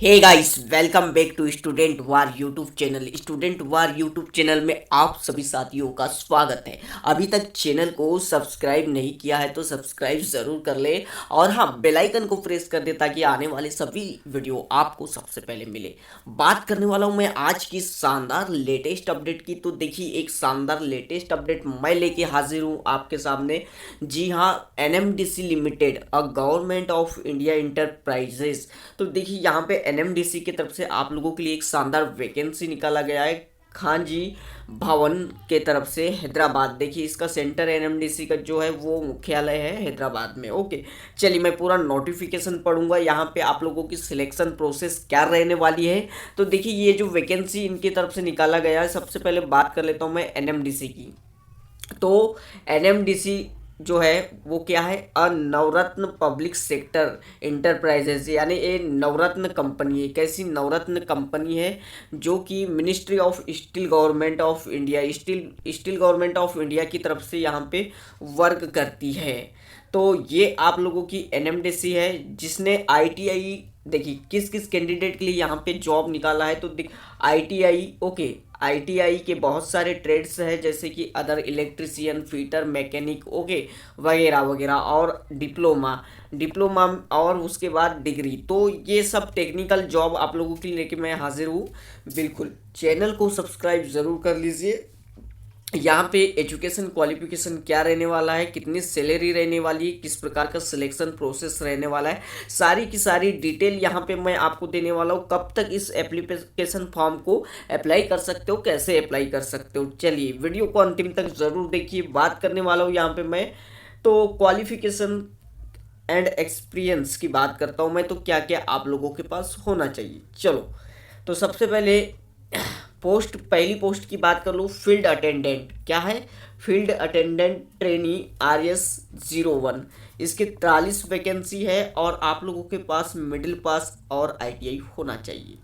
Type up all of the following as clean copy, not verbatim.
Hey guys, welcome back to student war YouTube channel. Student war YouTube channel में आप सभी साथियों का स्वागत है। अभी तक चैनल को सब्सक्राइब नहीं किया है तो सब्सक्राइब ज़रूर कर ले और हाँ, बेल आइकन को प्रेस कर दे ताकि आने वाले सभी वीडियो आपको सबसे पहले मिले। बात करने वाला हूँ मैं आज की शानदार लेटेस्ट अपडेट की। तो देखिए, एक शानदार लेटेस्ट अपडेट मैं लेके हाजिर हूँ आपके सामने। जी हाँ, NMDC limited, a government of India enterprises. तो देखिए, यहाँ पे एनएमडीसी की तरफ से आप लोगों के लिए एक शानदार वैकेंसी निकाला गया है खान जी भवन के तरफ से, हैदराबाद। देखिए, इसका सेंटर एनएमडीसी का जो है वो मुख्यालय है हैदराबाद में। ओके, चलिए मैं पूरा नोटिफिकेशन पढ़ूंगा। यहाँ पे आप लोगों की सिलेक्शन प्रोसेस क्या रहने वाली है। तो देखिए, ये जो वैकेंसी इनकी तरफ से निकाला गया है, सबसे पहले बात कर लेता हूँ मैं एनएमडीसी की। तो एनएमडीसी जो है वो क्या है, अ नवरत्न पब्लिक सेक्टर इंटरप्राइजेज, यानी ये नवरत्न कंपनी है। कैसी नवरत्न कंपनी है? जो कि ministry of steel government of India, steel government of India की तरफ से यहाँ पे वर्क करती है। तो ये आप लोगों की एनएमडीसी है जिसने आईटीआई, देखिए किस किस कैंडिडेट के लिए यहाँ पे जॉब निकाला है। तो देख, आईटीआई, ओके, आईटीआई के बहुत सारे ट्रेड्स हैं जैसे कि other electrician, fitter, mechanic, okay, वगैरह वगैरह, और डिप्लोमा डिप्लोमा और उसके बाद डिग्री। तो ये सब टेक्निकल जॉब आप लोगों के लिए लेके मैं हाजिर हूँ। बिल्कुल चैनल को सब्सक्राइब ज़रूर कर लीजिए। यहाँ पे एजुकेशन क्वालिफिकेशन क्या रहने वाला है, कितनी सैलरी रहने वाली है, किस प्रकार का सिलेक्शन प्रोसेस रहने वाला है, सारी की सारी डिटेल यहाँ पे मैं आपको देने वाला हूँ। कब तक इस एप्लीकेशन फॉर्म को अप्लाई कर सकते हो, कैसे अप्लाई कर सकते हो, चलिए वीडियो को अंतिम तक ज़रूर देखिए। बात करने वाला हूँ यहाँ पे मैं, तो क्वालिफिकेशन एंड एक्सपीरियंस की बात करता हूँ मैं। तो क्या क्या आप लोगों के पास होना चाहिए, चलो। तो सबसे पहले पोस्ट, पहली पोस्ट की बात कर लूँ, फील्ड अटेंडेंट। क्या है? Field attendant trainee RS01। इसके 43 वैकेंसी है और आप लोगों के पास मिडिल पास और आईटीआई होना चाहिए।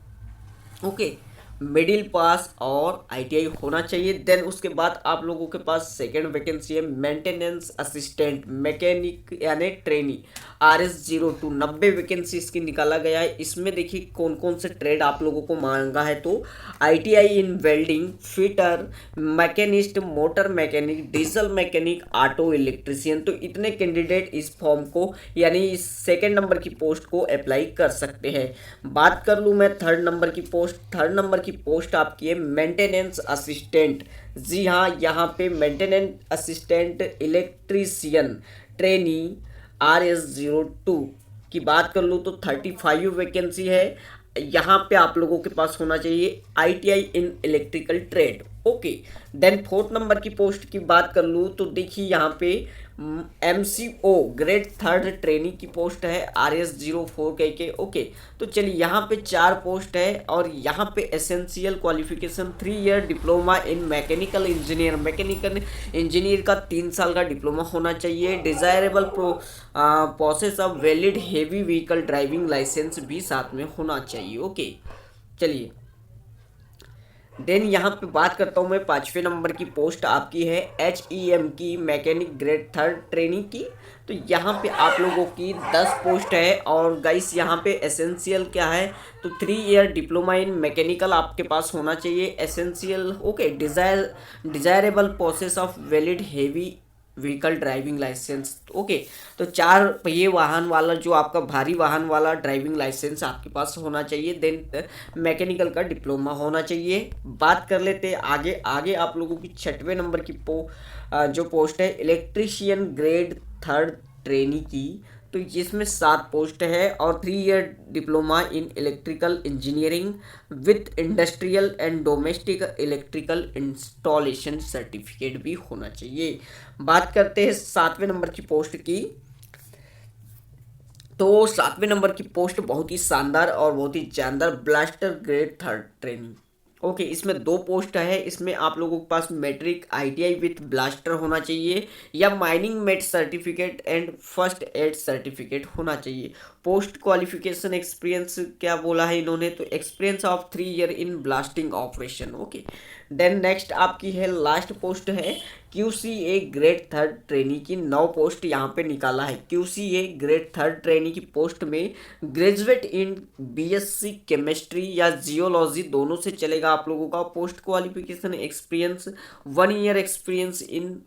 ओके, मिडिल पास और आईटीआई होना चाहिए। देन उसके बाद आप लोगों के पास सेकेंड वैकेंसी है मेंटेनेंस असिस्टेंट मैकेनिक यानी ट्रेनी RS02। 90 वैकेंसी इसकी निकाला गया है। इसमें देखिए कौन कौन से ट्रेड आप लोगों को मांगा है। तो आईटीआई इन welding, fitter, machinist, motor mechanic, diesel mechanic, auto electrician. तो इतने कैंडिडेट इस फॉर्म को, यानी इस सेकेंड नंबर की पोस्ट को अप्लाई कर सकते हैं। बात कर लूँ मैं थर्ड नंबर की पोस्ट। थर्ड नंबर की पोस्ट आपकी है मेंटेनेंस असिस्टेंट। जी हाँ, यहाँ पे maintenance assistant electrician trainee RS02 की बात कर लूँ तो 35 वैकेंसी है। यहाँ पे आप लोगों के पास होना चाहिए ITI in electrical trade. Okay, then fourth number की पोस्ट की बात कर लूँ तो देखिए यहाँ पे MCO ग्रेड थर्ड ट्रेनिंग की पोस्ट है RS04 के। ओके, तो चलिए यहाँ पे 4 पोस्ट है और यहाँ पे essential qualification 3 year diploma in mechanical engineer. Mechanical engineer का 3 साल का डिप्लोमा होना चाहिए। Desirable process of valid heavy vehicle driving licence भी साथ में होना चाहिए। ओके, चलिए देन यहाँ पे बात करता हूँ मैं 5वें नंबर की पोस्ट आपकी है HEM की मैकेनिक ग्रेड थर्ड ट्रेनिंग की। तो यहाँ पे आप लोगों की 10 पोस्ट है और गाइस यहाँ पे एसेंशियल क्या है, तो 3 ईयर डिप्लोमा इन मैकेनिकल आपके पास होना चाहिए essential. Okay, desirable process of valid heavy vehicle driving licence. Okay, तो 4 पहिए वाहन वाला, जो आपका भारी वाहन वाला ड्राइविंग लाइसेंस आपके पास होना चाहिए। देन मैकेनिकल का डिप्लोमा होना चाहिए। बात कर लेते हैं आगे। आगे आप लोगों की 6वें नंबर की जो पोस्ट है इलेक्ट्रीशियन ग्रेड थर्ड ट्रेनी की। तो इसमें 7 पोस्ट है और 3 year diploma in electrical engineering with industrial and domestic electrical installation certificate भी होना चाहिए। बात करते हैं 7वें नंबर की पोस्ट की। तो 7वें नंबर की पोस्ट बहुत ही शानदार और बहुत ही जानदार, blaster grade third training. Okay, इसमें 2 पोस्ट है। इसमें आप लोगों के पास मैट्रिक आईटीआई विथ ब्लास्टर होना चाहिए या mining met certificate and first aid certificate होना चाहिए। पोस्ट क्वालिफिकेशन एक्सपीरियंस क्या बोला है इन्होंने, तो experience of 3 year in blasting operation. Okay, then next आपकी है लास्ट पोस्ट है QCA ग्रेड 3 ट्रेनी की 9 पोस्ट यहाँ पे निकाला है। QCA ग्रेड 3 ट्रेनी की पोस्ट में ग्रेजुएट इन BSc केमिस्ट्री या जियोलॉजी दोनों से चलेगा आप लोगों का। Post qualification experience 1 year experience in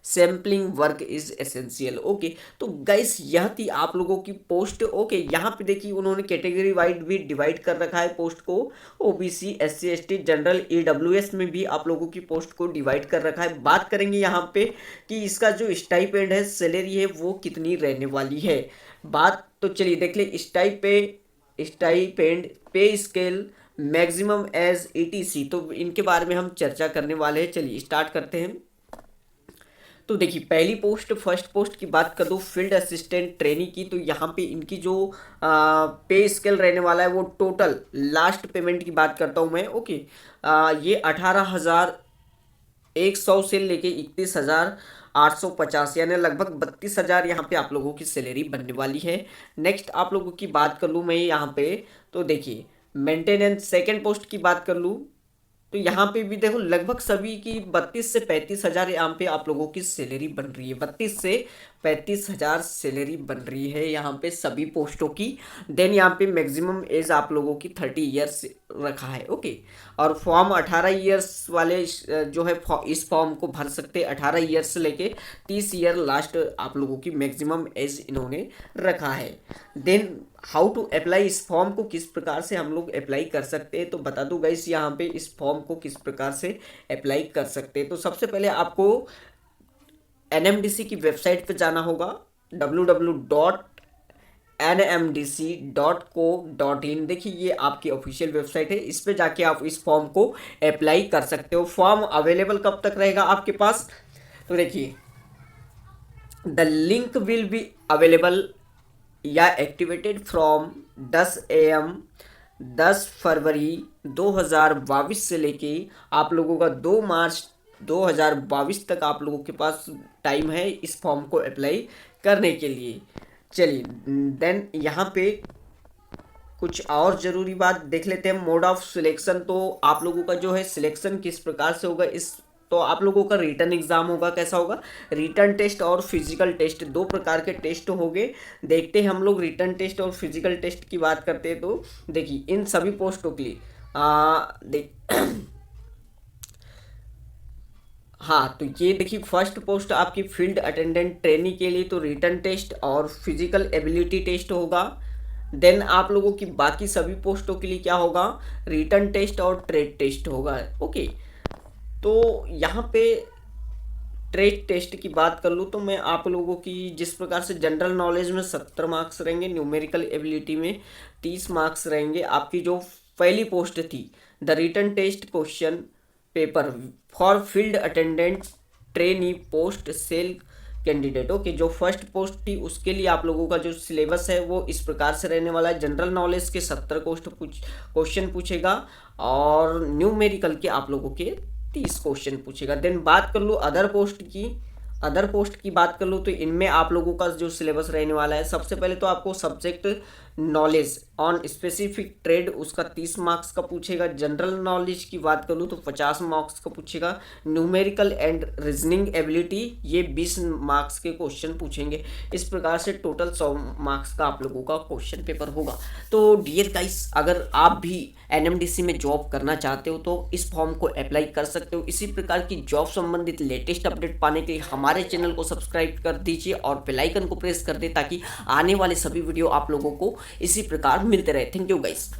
sampling work is essential. Okay, तो गाइस यह थी आप लोगों की पोस्ट। ओके, यहाँ पे देखिए उन्होंने कैटेगरी वाइज भी डिवाइड कर रखा है पोस्ट को। OBC SC ST general EWS में भी आप लोगों की पोस्ट को डिवाइड कर रखा है। बात करेंगे यहाँ पे कि इसका जो स्टाइपेंड है, सैलरी है, वो कितनी रहने वाली है। बात तो चलिए देख ले, स्टाइपेंड, पे स्केल, मैक्सिमम एज ETC, तो इनके बारे में हम चर्चा करने वाले हैं। चलिए स्टार्ट करते हैं। तो देखिए पहली पोस्ट, फर्स्ट पोस्ट की बात कर दूँ फील्ड असिस्टेंट ट्रेनी की, तो यहाँ पे इनकी जो पे स्केल रहने वाला है वो टोटल लास्ट पेमेंट की बात करता हूँ मैं। ओके, ये 18,100 से लेके 31,850 यानी लगभग 32,000 यहाँ पे आप लोगों की सैलरी बनने वाली है। नेक्स्ट आप लोगों की बात कर लूँ मैं यहाँ पे, तो देखिए मेंटेनेंस सेकेंड पोस्ट की बात कर लूँ तो यहाँ पे भी देखो लगभग सभी की 32 से 35,000 यहाँ पे आप लोगों की सैलरी बन रही है। 32 से 35,000 सैलरी बन रही है यहाँ पे सभी पोस्टों की। देन यहाँ पे मैक्सिमम एज आप लोगों की 30 ईयर्स रखा है। ओके, और फॉर्म 18 ईयर्स वाले जो है इस फॉर्म को भर सकते हैं। 18 ईयर्स से लेके 30 ईयर लास्ट आप लोगों की मैक्सिमम एज इन्होंने रखा है। देन हाउ टू अप्लाई, इस फॉर्म को किस प्रकार से हम लोग अप्लाई कर सकते हैं, तो बता दूं गाइस यहाँ पे इस फॉर्म को किस प्रकार से अप्लाई कर सकते हैं। तो सबसे पहले आपको NMDC की वेबसाइट पे जाना होगा, www.nmdc.co.in। देखिए ये आपकी ऑफिशियल वेबसाइट है, इस पे जाके आप इस फॉर्म को अप्लाई कर सकते हो। फॉर्म अवेलेबल कब तक रहेगा आपके पास, तो देखिए the link will be available या एक्टिवेटेड फ्रॉम 10 AM 10 फरवरी 2022 से लेके आप लोगों का 2 मार्च 2022 तक आप लोगों के पास टाइम है इस फॉर्म को अप्लाई करने के लिए। चलिए देन यहाँ पे कुछ और ज़रूरी बात देख लेते हैं। मोड ऑफ सिलेक्शन, तो आप लोगों का जो है सिलेक्शन किस प्रकार से होगा, इस तो आप लोगों का रिटन एग्जाम होगा। कैसा होगा, रिटन टेस्ट और फिजिकल टेस्ट, 2 प्रकार के टेस्ट होंगे। देखते हैं हम लोग रिटन टेस्ट और फिजिकल टेस्ट की बात करते हैं। तो देखिए इन सभी पोस्टों के लिए हाँ, तो ये देखिए फर्स्ट पोस्ट आपकी फील्ड अटेंडेंट ट्रेनी के लिए तो रिटन टेस्ट और फिजिकल एबिलिटी टेस्ट होगा। देन आप लोगों की बाकी सभी पोस्टों के लिए क्या होगा, रिटन टेस्ट और ट्रेड टेस्ट होगा। ओके, तो यहाँ पे ट्रेड टेस्ट की बात कर लूँ तो मैं आप लोगों की जिस प्रकार से जनरल नॉलेज में 70 मार्क्स रहेंगे, न्यूमेरिकल एबिलिटी में 30 मार्क्स रहेंगे। आपकी जो पहली पोस्ट थी the written test question paper for field attendant trainee post sale candidate. Okay, जो फर्स्ट पोस्ट थी उसके लिए आप लोगों का जो सिलेबस है वो इस प्रकार से रहने वाला है। जनरल नॉलेज के 70 क्वेश्चन पूछेगा और न्यूमेरिकल के आप लोगों के 30 क्वेश्चन पूछेगा। देन बात कर लूँ अदर पोस्ट की बात कर लूँ तो इनमें आप लोगों का जो सिलेबस रहने वाला है, सबसे पहले तो आपको subject knowledge on specific trade उसका 30 मार्क्स का पूछेगा। जनरल नॉलेज की बात कर लूँ तो 50 मार्क्स का पूछेगा। न्यूमेरिकल एंड रीजनिंग एबिलिटी ये 20 मार्क्स के क्वेश्चन पूछेंगे। इस प्रकार से टोटल 100 मार्क्स का आप लोगों का क्वेश्चन पेपर होगा। तो डियर गाइस, अगर आप भी NMDC में जॉब करना चाहते हो तो इस फॉर्म को अप्लाई कर सकते हो। इसी प्रकार की जॉब संबंधित लेटेस्ट अपडेट पाने के लिए हमारे चैनल को सब्सक्राइब कर दीजिए और बेल आइकन को प्रेस कर दे ताकि आने वाले सभी वीडियो आप लोगों को इसी प्रकार मिलते रहे। Thank you guys.